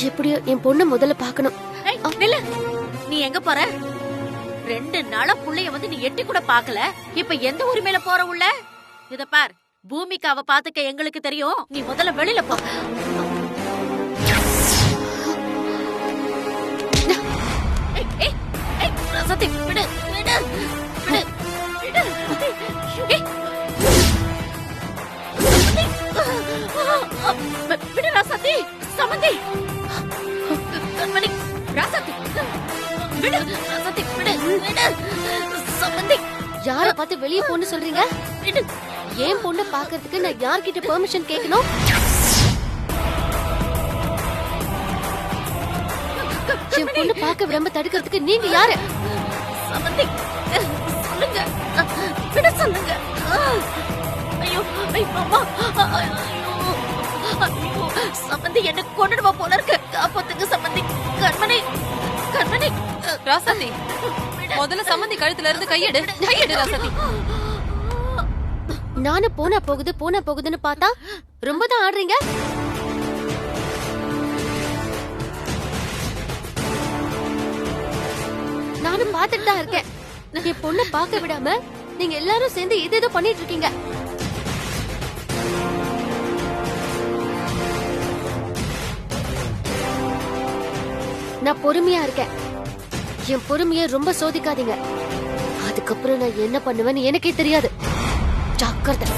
எப்படியோ என் பொண்ணு முதல்ல பாக்கணும். நில்லு. நீ எங்க போற? 2 நாளா புள்ளைய வந்து நீ எட்டி கூட பாக்கல. இப்ப எந்த உரிமையில போற உள்ள? இத பார், பூமிகாவை பாத்துக்க எங்களுக்கு தெரியும். நீ முதல்ல வெளியில போ. சத்தி விடு விடு விடு விடு. விடு ராசாத்தி. சமந்தி கண்மணி ராசாத்தி விடு. ராசாத்தி விடு விடு. சமந்தி யார பார்த்து வெளியே போன்னு சொல்றீங்க? விடு. ஏன் பொண்ணு பாக்குறதுக்கு நான் யார்கிட்ட பெர்மிஷன் கேட்கணும்? என் பொண்ணு பார்க்க விடாம தடுக்கிறதுக்கு நீங்க யாரு? சமந்தி சொல்லுங்க. விட சொல்லுங்க. ஐயோ அம்மா. ஐயோ சமந்தி என்ன கொண்டுடுவா போல இருக்கு. காப்பாத்துங்க சமந்தி. கண்மணி கண்மணி. ராசாத்தி முதல்ல சமந்தி கழுத்துல இருந்து கையெடு. கையெடு ராசாத்தி. நானும் போனா போகுதுன்னு பார்த்தா ரொம்ப தான் ஆடுறீங்க. நானும் பார்த்துட்டு தான் இருக்கேன். என் பொண்ணை பார்க்க விடாம நீங்க எல்லாரும் சேர்ந்து ஏதோ பண்ணிட்டு இருக்கீங்க. நான் பொறுமையா இருக்கேன். என் பொறுமைய ரொம்ப சோதிக்காதீங்க. அதுக்கப்புறம் நான் என்ன பண்ணுவேன்னு எனக்கே தெரியாது. ஜாக்கிரதை.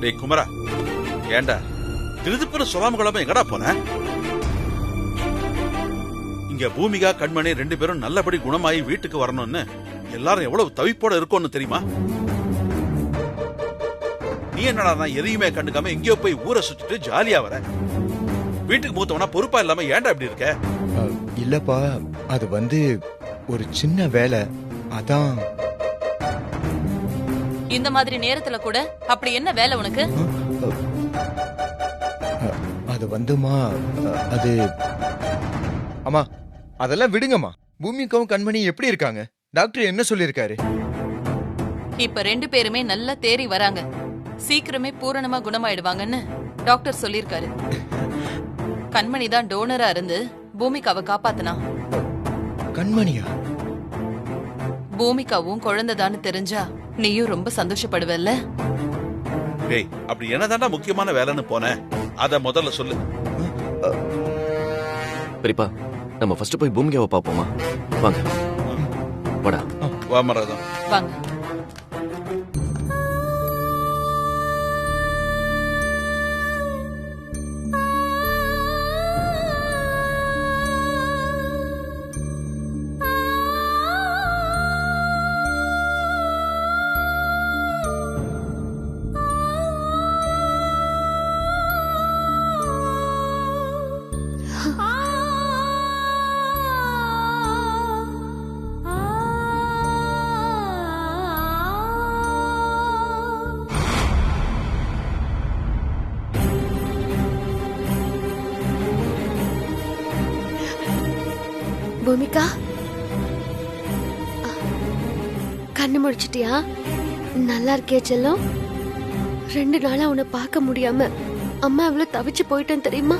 டேய் குமரா, ஏண்டா திருதுப்புற சொல்லாம கொள்ளாம எங்கடா போன? இங்க பூமிகா கண்மணி 2 பேரும் நல்லபடி குணமாயி வீட்டுக்கு வரணும்னு எல்லாரும் எவ்வளவு தவிப்போட இருக்கோம்னு தெரியுமா? நீ என்னடா எதையுமே கண்டுக்காம எங்கேயோ போய் ஊரை சுத்திட்டு ஜாலியா வர. வீட்டுக்கு மூத்தவனா பொறுப்பா இல்லாம ஏன்டா இப்படி இருக்க? இல்லப்பா, அது ஒரு சின்ன வேலை, அதான். இந்த மாதிரி நேரத்துல கூட அப்படி என்ன வேலை உனக்கு? அது வந்துமா அது அம்மா அதெல்லாம் விடுங்கம்மா. பூமிகாவும் கண்மணி எப்படி இருக்காங்க? டாக்டர் என்ன சொல்லியிருக்காரு? இப்ப 2 பேருமே நல்லா தேறி வராங்க. சீக்கிரமே பூரணமா குணமாயிடுவாங்கன்னு டாக்டர் சொல்லிருக்காரு. கண்மணி தான் டோனரா இருந்து பூமிகாவை காப்பாத்துனா. கண்மணியா? பூமிகாவும் குழந்தைதான்னு தெரிஞ்சா நீயும் ரொம்ப சந்தோஷப்படுவல்ல? டேய், அப்படி என்னதான்டா முக்கியமான வேலைன்னு போனேன், அத முதல்ல சொல்லு. பெரியப்பா, நம்ம ஃபர்ஸ்ட் போய் பூமிகாவை பாப்போமா? வாங்க. வாடா. வா மரகதம். வாங்க. பூமிகா, கண்ணு முடிச்சிட்டியா? நல்லா இருக்கியா செல்லம்? 2 நாளா உன்னை பார்க்க முடியாம அம்மா எவ்வளவு தவிச்சு போயிட்டேன் தெரியுமா?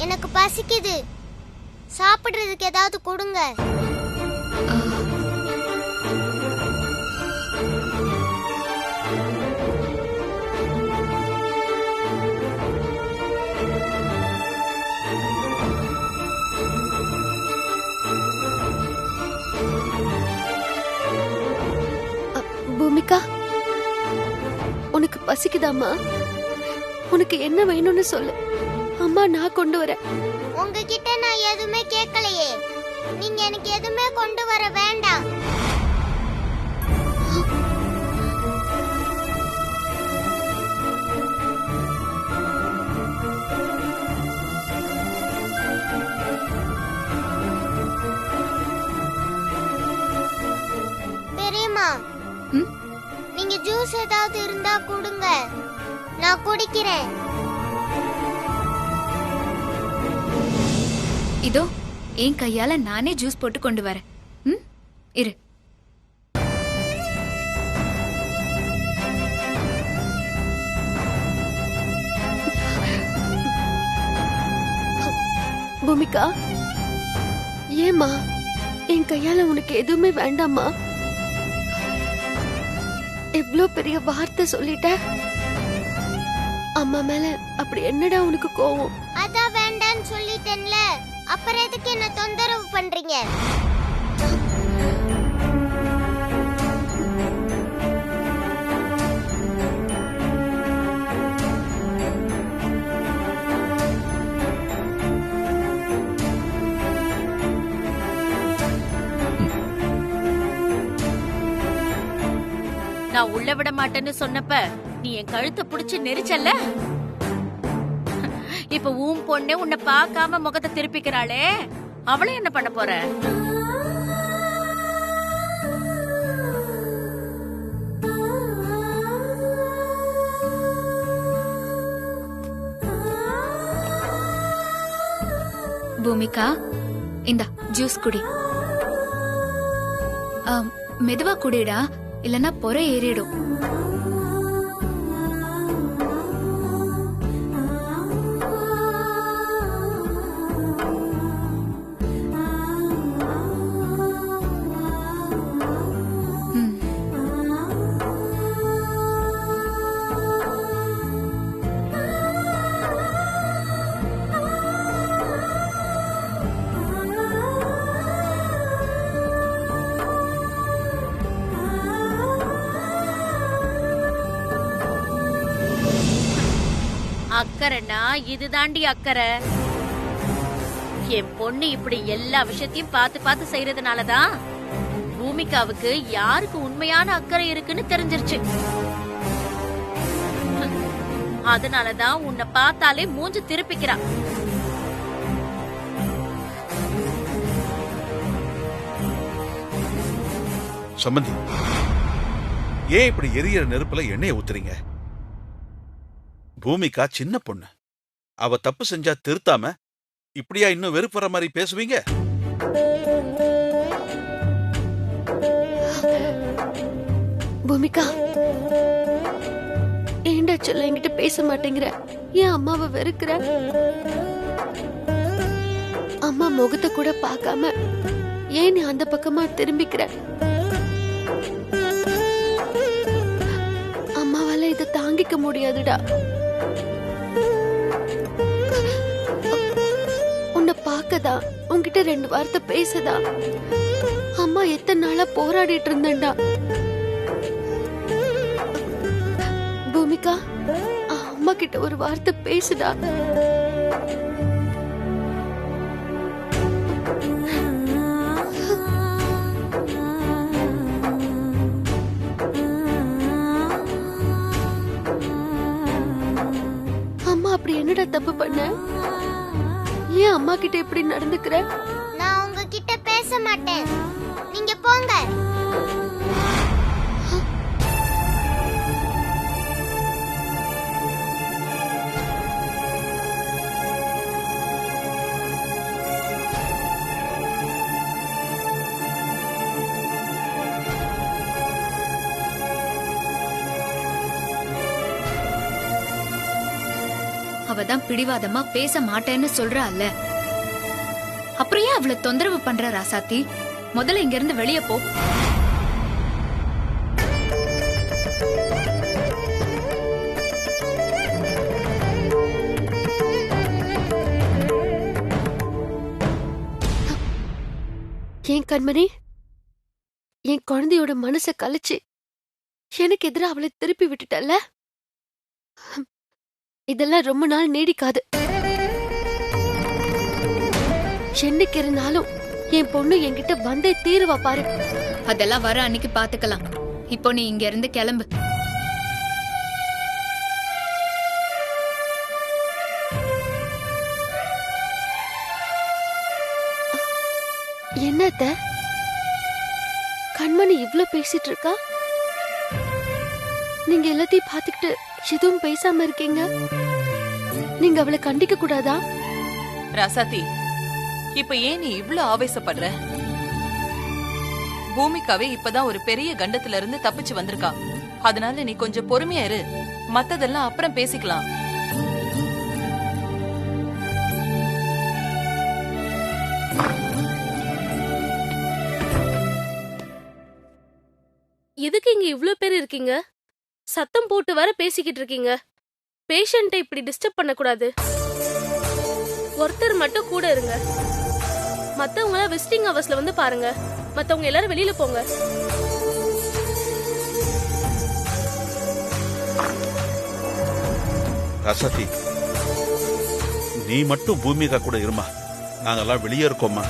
எனக்கு பசிக்குது, சாப்பிடுறதுக்கு ஏதாவது கொடுங்க. பூமிகா, உனக்கு பசிக்குதாமா? உனக்கு என்ன வேணும்னு சொல்லு, அம்மா நான் கொண்டு வரேன். உங்ககிட்ட நான் எதுவுமே கேட்கலையே, நீங்க எனக்கு எதுவுமே கொண்டு வர வேண்டாம். பெரியம்மா, நீங்க ஜூஸ் ஏதாவது இருந்தா கொடுங்க, நான் குடிக்கிறேன். இதோ என் கையால நானே ஜூஸ் போட்டு கொண்டு வரேன். இரு. பூமிகா, ஏமா என் கையால உனக்கு எதுவுமே வேண்டாமா? எவ்வளவு பெரிய வார்த்தை சொல்லிட்ட. அம்மா மேல அப்படி என்னடா உனக்கு கோவம்? அதான் வேண்டான்னு சொல்லிட்டேன்ல, அப்புறம் எதுக்கு என்ன தொந்தரவு பண்றீங்க? நான் உள்ள விட மாட்டேன்னு சொன்னப்ப நீ என் கழுத்தை புடிச்சு நெரிச்சல்ல. இப்ப உன் பொண்ணு உன்னை பார்க்காம முகத்தை திருப்பிக்கிறாளே, அவளை என்ன பண்ண போற? பூமிகா, இந்தா ஜூஸ் குடி. மெதுவா குடிடா, இல்லனா பொறை ஏறிடும். அக்கறைனா இதுதாண்டி அக்கறை. என் பொண்ணு இப்படி எல்லா விஷயத்தையும் பார்த்து பார்த்து செய்யறதுனாலதான் பூமிகாவுக்கு யாருக்கு உண்மையான அக்கறை இருக்குன்னு தெரிஞ்சிருச்சு. அதனாலதான் உன்னை பார்த்தாலே மூஞ்சு திருப்பிக்கிறான். சம்பந்தி, ஏன் இப்படி எரியற நெருப்புல எண்ணெயை ஊத்துறீங்க? பூமிகா சின்ன பொண்ணு. அவ தப்பு செஞ்சா திருத்தாம இப்படியா இன்னும் வெறுப்புற மாதிரி பேசுவீங்க? பூமிகா, ஏண்டா சொல்ல என்கிட்ட பேச மாட்டேங்கிற? ஏன் அம்மாவை வெறுக்கிற? அம்மா முகத்தை கூட பார்க்காம ஏன் நீ அந்த பக்கமா திரும்பிக்கிற? அம்மாவால இதை தாங்கிக்க முடியாதுடா. உன்னை பார்க்கதா, உன்கிட்ட 2 வார்த்தை பேசதா அம்மா எத்தனை நாளா போராடிட்டு இருந்தேன்டா. பூமிகா, அம்மா கிட்ட ஒரு வார்த்தை பேசுடா. அம்மா அப்படி என்னடா தப்பு பண்ண? ஏன் அம்மா கிட்ட இப்படி நடந்துக்கிற? நான் உங்ககிட்ட பேச மாட்டேன், நீங்க போங்க. அவதான் பிடிவாதமா பேச மாட்டேன்னு சொல்றாள்ல, அப்புறம் ஏன் அவளை தொந்தரவு பண்ற ராசாத்தி? முதல்ல இங்க இருந்து வெளியே போ. ஏன் கண்மணி, என் குழந்தையோட மனசை கலைச்சு எனக்கு எதிராக அவளை திருப்பி விட்டுட்டல்ல? இதெல்லாம் ரொம்ப நாள் நீடிக்காது. என்னைக்கு இருந்தாலும் என் பொண்ணு என்கிட்ட வந்தே தீருவா பாரு. அதெல்லாம் வர அன்னைக்கு பாத்துக்கலாம். இப்போ நீ இங்க இருந்து கிளம்பு. என்னத்த கண்மணி இவ்ளோ பேசிட்டு இருக்கா? நீங்க எல்லாத்தையும் பாத்துக்கிட்டு எதுவும் பேசாம இருக்கீங்க. நீங்க அவளை கண்டிக்க கூடாதா? ராசாத்தி, இப்ப ஏன் நீ இவ்ளோ ஆவேசப்படுற? பூமிகாவே இப்பதான் ஒரு பெரிய கண்டத்துல இருந்து தப்பிச்சு வந்திருக்கா. அதனால நீ கொஞ்சம் பொறுமையா இரு. மத்ததெல்லாம் அப்புறம் பேசிக்கலாம். எதுக்கு இங்க இவ்ளோ பேர் இருக்கீங்க? சத்தம் போட்டு வர பேசிக்கிட்டு இருக்கீங்க. பேஷண்ட்டை இப்படி டிஸ்டர்ப் பண்ண கூடாது. ஒருத்தர் மட்டும் கூட இருங்க. மத்தவங்க விசிட்டிங் ஹவர்ஸ்ல வந்து பாருங்க. மத்தவங்க எல்லாரும் வெளியில போங்க. ராசாத்தி, நீ மட்டும் பூமிகா கூட இருமா. நாங்கெல்லாம் வெளியே இருக்கோம்மா.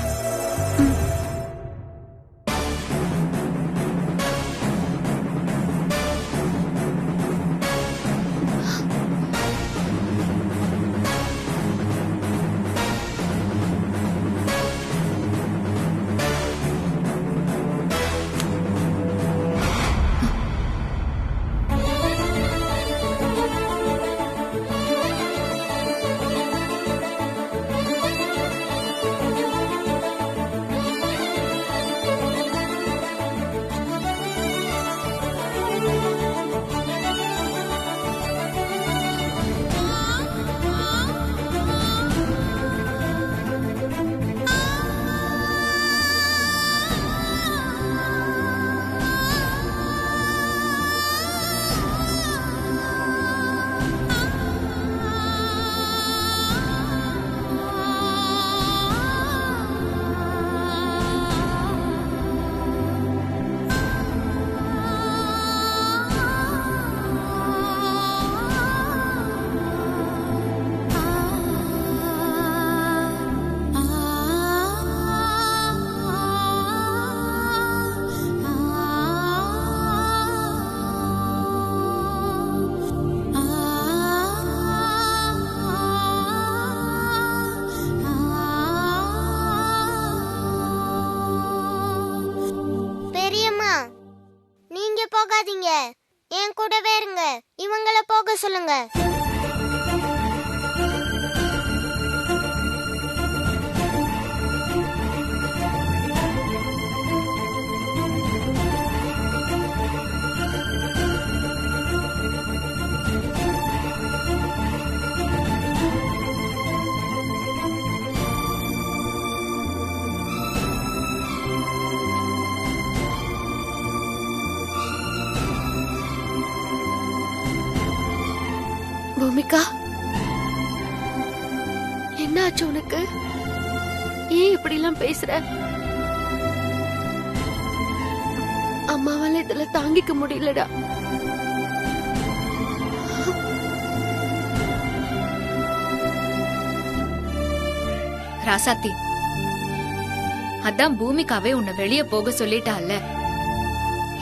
பூமிகா, என்னாச்சு உனக்கு? ஏன் இப்படி எல்லாம் பேசுற? அம்மாவால இதுல தாங்கிக்க முடியலடா. ராசாத்தி, அதான் பூமிகாவே உன்னை வெளிய போக சொல்லிட்டால.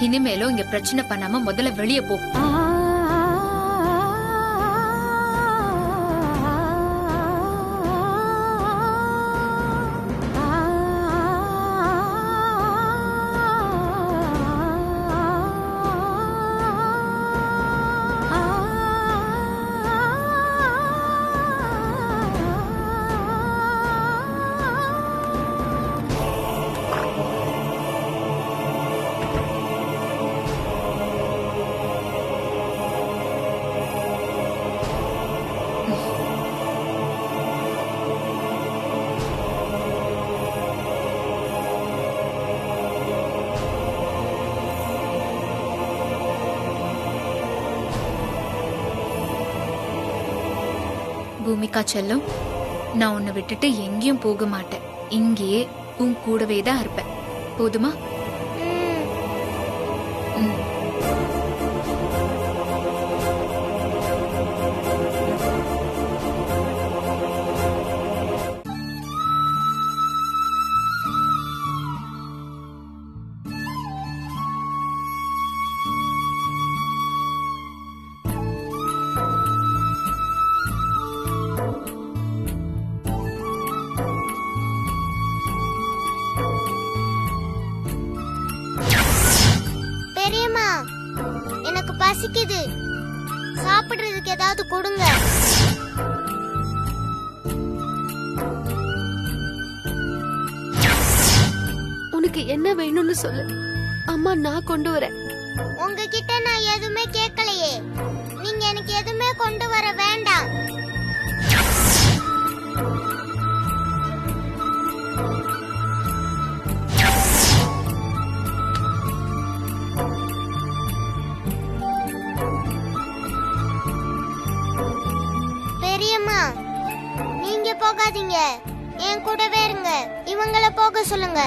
இனிமேலும் இங்க பிரச்சனை பண்ணாம முதல்ல வெளிய போ. பூமிகா செல்லம், நான் உன்னை விட்டுட்டு எங்கேயும் போக மாட்டேன். இங்கேயே உன் கூடவே தான் இருப்பேன். போதுமா? பெரியம்மா, எனக்கு பசிக்குது. சாப்பிடுறதுக்கு ஏதாவது கொடுங்க. உனக்கு என்ன வேணும்னு சொல்லு, அம்மா நான் கொண்டு வரேன். உங்ககிட்ட நான் எதுவுமே கேட்கலையே. நீங்க எனக்கு எதுவுமே கொண்டு வர வேண்டாம். பெரியம்மா, நீங்க போகாதீங்க, என் கூடவே இருங்க. இவங்கள போக சொல்லுங்க.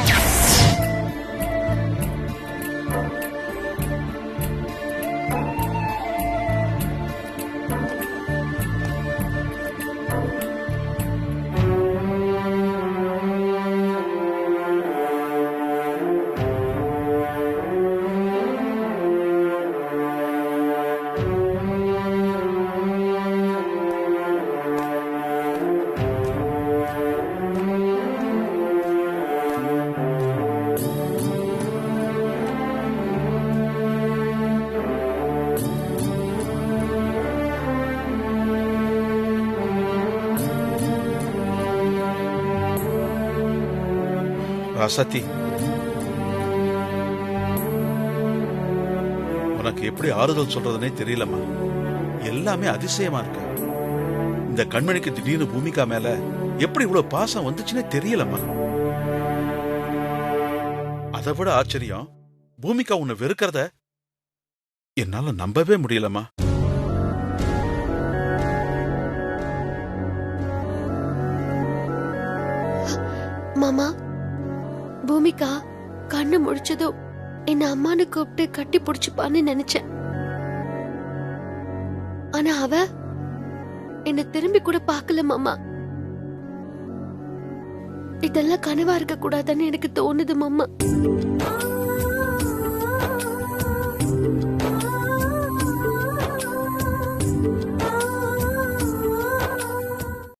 ராசாத்தி, உனக்கு எப்படி ஆறுதல் சொல்றதுனே தெரியலம்மா. எல்லாமே அதிசயமா இருக்கு. இந்த கண்மணிக்கு திடீர்னு பூமிகா மேல எப்படி இவ்வளவு பாசம் வந்துச்சுன்னே தெரியலம்மா. அதை விட ஆச்சரியம், பூமிகா உன்னை வெறுக்கிறத என்னால நம்பவே முடியலம்மா. மாமா, பூமிகா கண்ணு முடிச்சதும் என்ன அம்மானு கூப்பிட்டு கட்டி புடிச்சுப்பான்னு நினைச்சேன். ஆனா அவ என்ன திரும்பி கூட பார்க்கல மாமா. இதெல்லாம் கனவா இருக்க கூடாதுன்னு எனக்கு தோணுது மாமா.